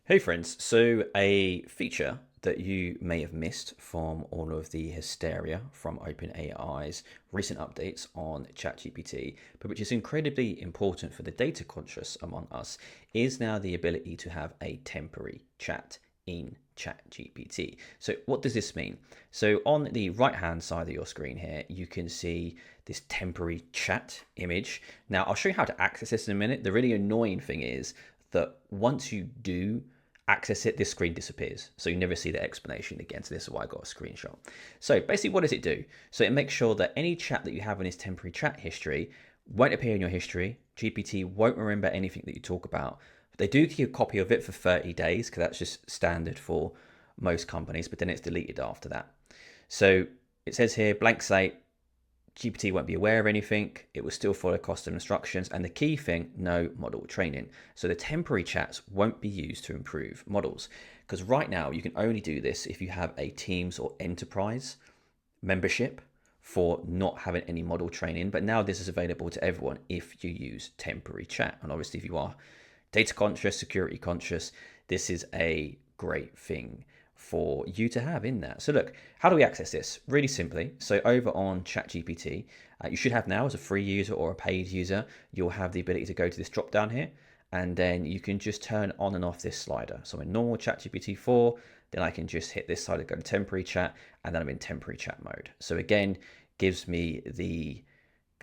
Hey friends, so a feature that you may have missed from all of the hysteria from OpenAI's recent updates on ChatGPT, but which is incredibly important for the data conscious among us, is now the ability to have a temporary chat in ChatGPT. So what does this mean? So on the right hand side of your screen here, you can see this temporary chat image. Now I'll show you how to access this in a minute. The really annoying thing is that once you do access it, this screen disappears. So you never see the explanation again. So this is why I got a screenshot. So basically what does it do? So it makes sure that any chat that you have in this temporary chat history won't appear in your history. GPT won't remember anything that you talk about. They do keep a copy of it for 30 days because that's just standard for most companies, but then it's deleted after that. So it says here, blank slate, GPT won't be aware of anything. It will still follow custom instructions. And the key thing, no model training. So the temporary chats won't be used to improve models. Because right now you can only do this if you have a Teams or Enterprise membership for not having any model training. But now this is available to everyone if you use temporary chat. And obviously if you are data conscious, security conscious, this is a great thing for you to have in that. So look, how do we access this? Really simply. So over on ChatGPT, you should have now as a free user or a paid user, you'll have the ability to go to this drop down here, and then you can just turn on and off this slider. So in normal ChatGPT 4, then I can just hit this slider, go to temporary chat, and then I'm in temporary chat mode. So again, gives me the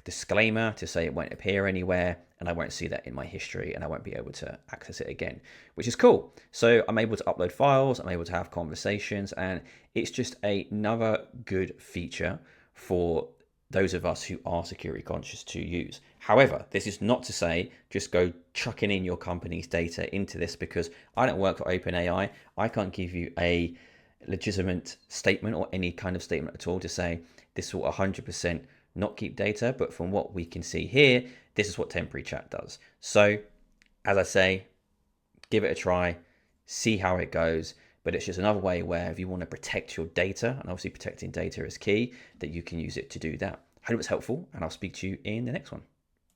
disclaimer to say it won't appear anywhere, and I won't see that in my history, and I won't be able to access it again, which is cool. So I'm able to upload files, I'm able to have conversations, and it's just another good feature for those of us who are security conscious to use. However, this is not to say just go chucking in your company's data into this, because I don't work for OpenAI. I can't give you a legitimate statement or any kind of statement at all to say this will 100% not keep data, but from what we can see here, this is what temporary chat does. So as I say, give it a try, see how it goes, but it's just another way where if you want to protect your data, and obviously protecting data is key, that you can use it to do that. I hope it's helpful, and I'll speak to you in the next one.